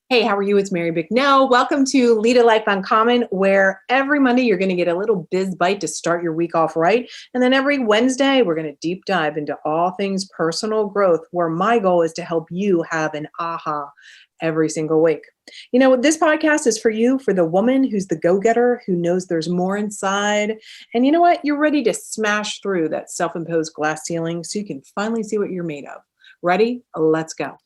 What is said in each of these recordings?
Hey, how are you? It's Mary Bicknell. Welcome to Lead a Life Uncommon, where every Monday you're going to get a little biz bite to start your week off right. And then every Wednesday, we're going to deep dive into all things personal growth, where my goal is to help you have an aha every single week. You know, this podcast is for you, for the woman who's the go-getter, who knows there's more inside. And you know what? You're ready to smash through that self-imposed glass ceiling so you can finally see what you're made of. Ready? Let's go.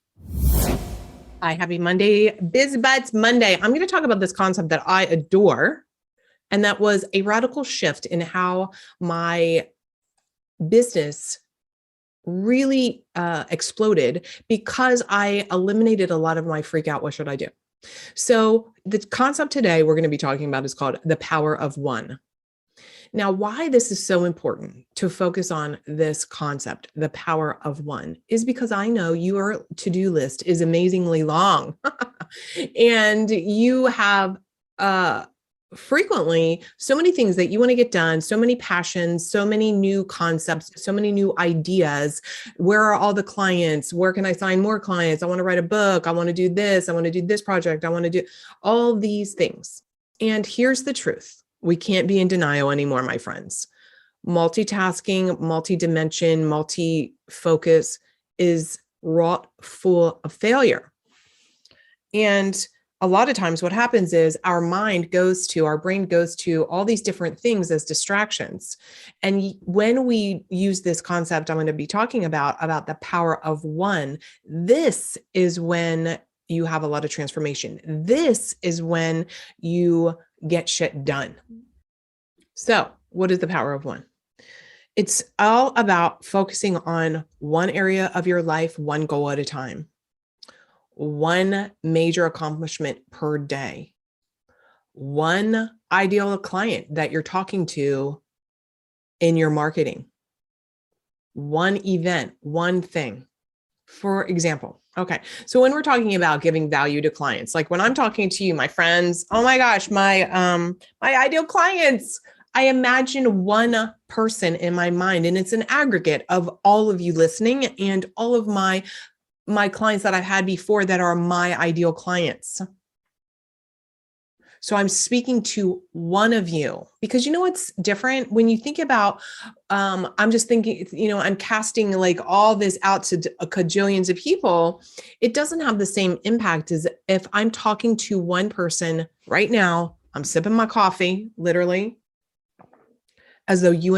Hi, happy Monday, Biz Bites Monday. I'm going to talk about this concept that I adore, and that was a radical shift in how my business really exploded because I eliminated a lot of my freak out. What should I do? So the concept today we're going to be talking about is called the power of one. Now, why this is so important to focus on this concept, the power of one, is because I know your to-do list is amazingly long and you have frequently so many things that you want to get done, so many passions, so many new concepts, so many new ideas. Where are all the clients? Where can I sign more clients? I want to write a book. I want to do this. I want to do this project. I want to do all these things. And here's the truth. We can't be in denial anymore, my friends. Multitasking, multi-dimension, multi-focus is wrought full of failure. And a lot of times what happens is our brain goes to all these different things as distractions. And when we use this concept I'm going to be talking about the power of one, this is when you have a lot of transformation. This is when you get shit done. So, what is the power of one? It's all about focusing on one area of your life, one goal at a time, one major accomplishment per day, one ideal client that you're talking to in your marketing, one event, one thing. For example, okay, so when we're talking about giving value to clients, like when I'm talking to you, my friends, oh my gosh, my ideal clients, I imagine one person in my mind, and it's an aggregate of all of you listening and all of my clients that I've had before that are my ideal clients. So I'm speaking to one of you because you know what's different when you think about, I'm just thinking, I'm casting like all this out to cajillions of people. It doesn't have the same impact as if I'm talking to one person right now. I'm sipping my coffee, literally, as though you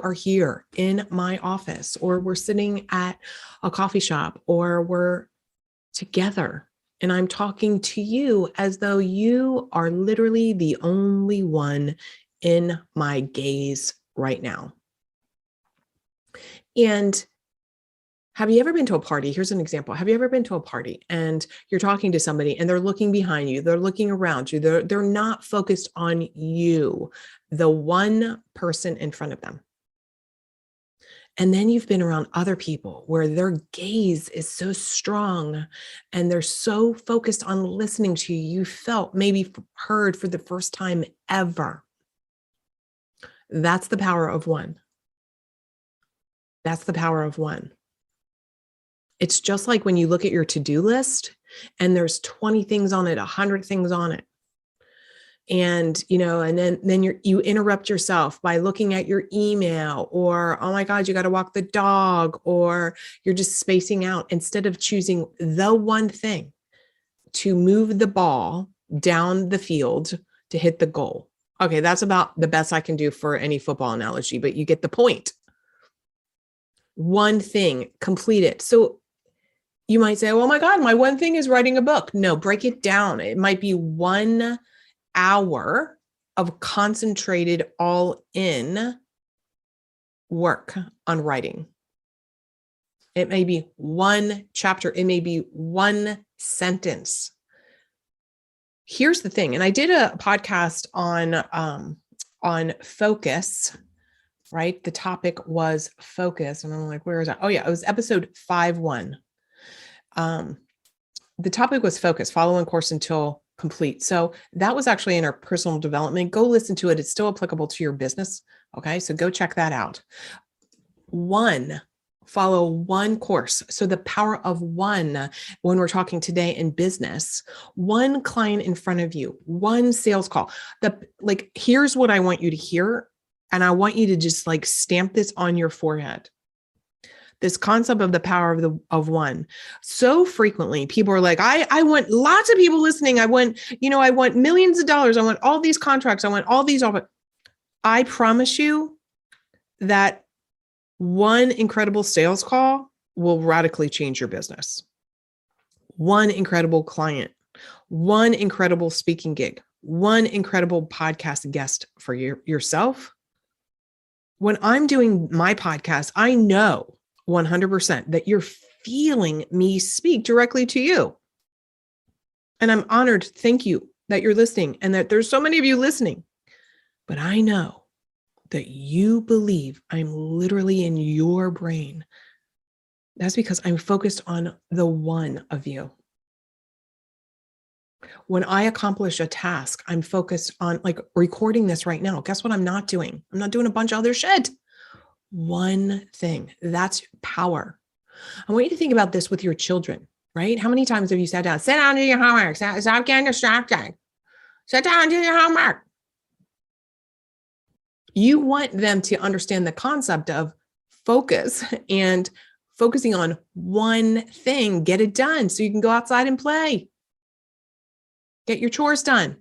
are here in my office, or we're sitting at a coffee shop, or we're together. And I'm talking to you as though you are literally the only one in my gaze right now. And have you ever been to a party? Here's an example. Have you ever been to a party and you're talking to somebody and they're looking behind you, they're looking around you, they're not focused on you, the one person in front of them. And then you've been around other people where their gaze is so strong and they're so focused on listening to you. You felt maybe heard for the first time ever. That's the power of one. That's the power of one. It's just like when you look at your to-do list and there's 20 things on it, 100 things on it. And, and then you interrupt yourself by looking at your email, or, oh my God, you got to walk the dog, or you're just spacing out instead of choosing the one thing to move the ball down the field to hit the goal. Okay. That's about the best I can do for any football analogy, but you get the point. One thing, complete it. So you might say, oh my God, my one thing is writing a book. No, break it down. It might be 1 hour of concentrated all in work on writing. It may be one chapter. It may be one sentence. Here's the thing. And I did a podcast on focus, right? The topic was focus. And I'm like, where is that? Oh yeah, it was episode 5.1. The topic was focus, follow on course until complete. So that was actually in our personal development. Go listen to it. It's still applicable to your business. Okay. So go check that out. One follow one course. So the power of one, when we're talking today in business, one client in front of you, one sales call. Here's what I want you to hear. And I want you to just stamp this on your forehead. This concept of the power of one. So frequently people are like, I want lots of people listening. I want millions of dollars. I want all these contracts. I want all these. I promise you that one incredible sales call will radically change your business. One incredible client, one incredible speaking gig, one incredible podcast guest for yourself. When I'm doing my podcast, I know 100% that you're feeling me speak directly to you. And I'm honored. Thank you that you're listening and that there's so many of you listening. But I know that you believe I'm literally in your brain. That's because I'm focused on the one of you. When I accomplish a task, I'm focused on recording this right now. Guess what I'm not doing? I'm not doing a bunch of other shit. One thing. That's power. I want you to think about this with your children, right? How many times have you sat down? Sit down, do your homework. Stop getting distracted. Sit down, do your homework. You want them to understand the concept of focus and focusing on one thing. Get it done so you can go outside and play. Get your chores done.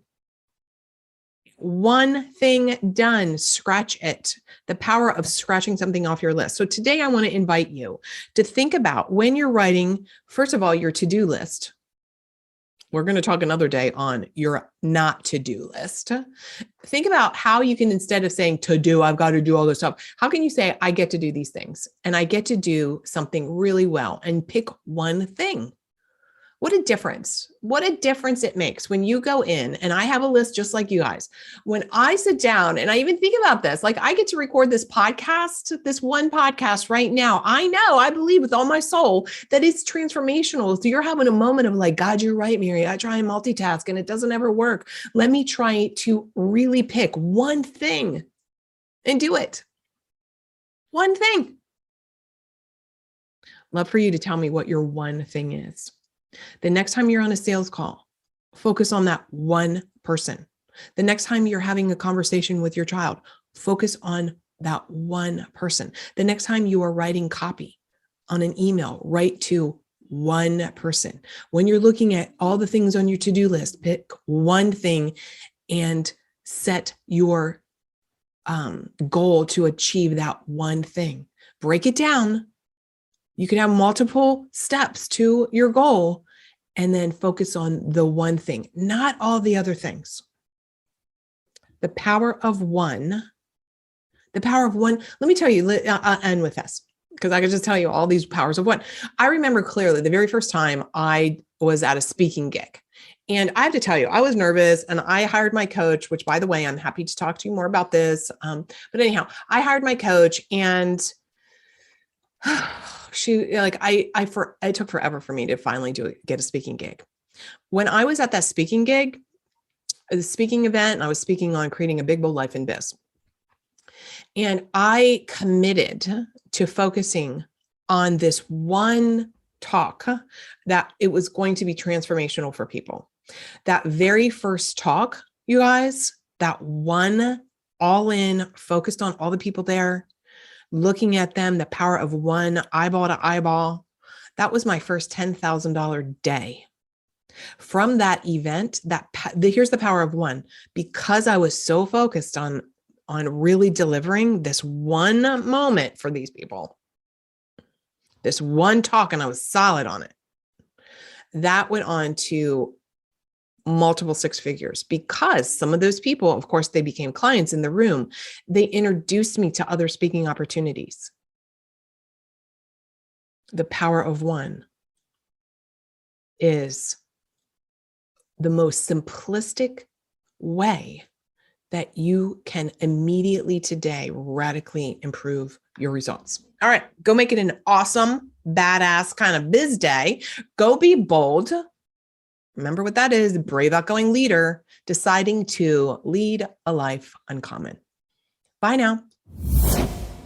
One thing done, scratch it. The power of scratching something off your list. So today I want to invite you to think about when you're writing, first of all, your to-do list. We're going to talk another day on your not to-do list. Think about how you can, instead of saying to do, I've got to do all this stuff. How can you say, I get to do these things and I get to do something really well and pick one thing? What a difference it makes when you go in, and I have a list just like you guys. When I sit down and I even think about this, I get to record this podcast, this one podcast right now. I believe with all my soul that it's transformational. So you're having a moment of God, you're right, Mary. I try and multitask and it doesn't ever work. Let me try to really pick one thing and do it. One thing. Love for you to tell me what your one thing is. The next time you're on a sales call, focus on that one person. The next time you're having a conversation with your child, focus on that one person. The next time you are writing copy on an email, write to one person. When you're looking at all the things on your to-do list, pick one thing and set your goal to achieve that one thing. Break it down. You can have multiple steps to your goal and then focus on the one thing, not all the other things. The power of one. Let me tell you, I'll end with this because I could just tell you all these powers of one. I remember clearly the very first time I was at a speaking gig. And I have to tell you, I was nervous and I hired my coach, which by the way, I'm happy to talk to you more about this. But anyhow, I hired my coach and it took forever for me to finally get a speaking gig. When I was at that speaking gig, the speaking event, and I was speaking on creating a big, bold life in biz. And I committed to focusing on this one talk that it was going to be transformational for people. That very first talk, you guys, that one all in, focused on all the people there, looking at them, the power of one eyeball to eyeball. That was my first $10,000 day. From that event, here's the power of one. Because I was so focused on really delivering this one moment for these people, this one talk, and I was solid on it. That went on to multiple six figures because some of those people, of course, they became clients in the room. They introduced me to other speaking opportunities. The power of one is the most simplistic way that you can immediately today radically improve your results. All right, go make it an awesome, badass kind of biz day. Go be bold. Remember what that is, brave, outgoing leader, deciding to lead a life uncommon. Bye now.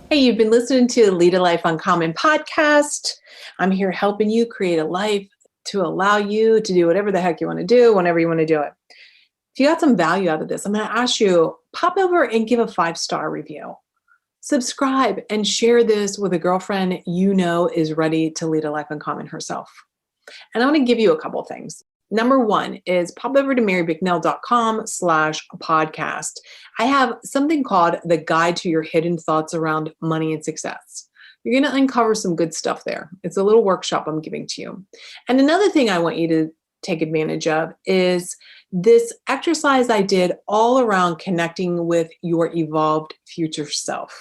Hey, you've been listening to the Lead a Life Uncommon podcast. I'm here helping you create a life to allow you to do whatever the heck you want to do, whenever you want to do it. If you got some value out of this, I'm going to ask you, pop over and give a 5-star review. Subscribe and share this with a girlfriend you know is ready to lead a life uncommon herself. And I want to give you a couple things. Number one is pop over to marybicknell.com/podcast. I have something called the Guide to Your Hidden Thoughts Around Money and Success. You're going to uncover some good stuff there. It's a little workshop I'm giving to you. And another thing I want you to take advantage of is this exercise I did all around connecting with your evolved future self.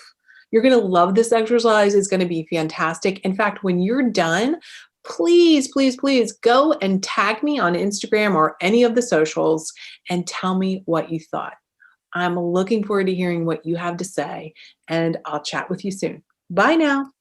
You're going to love this exercise. It's going to be fantastic. In fact, when you're done, please, please, please go and tag me on Instagram or any of the socials and tell me what you thought. I'm looking forward to hearing what you have to say, and I'll chat with you soon. Bye now.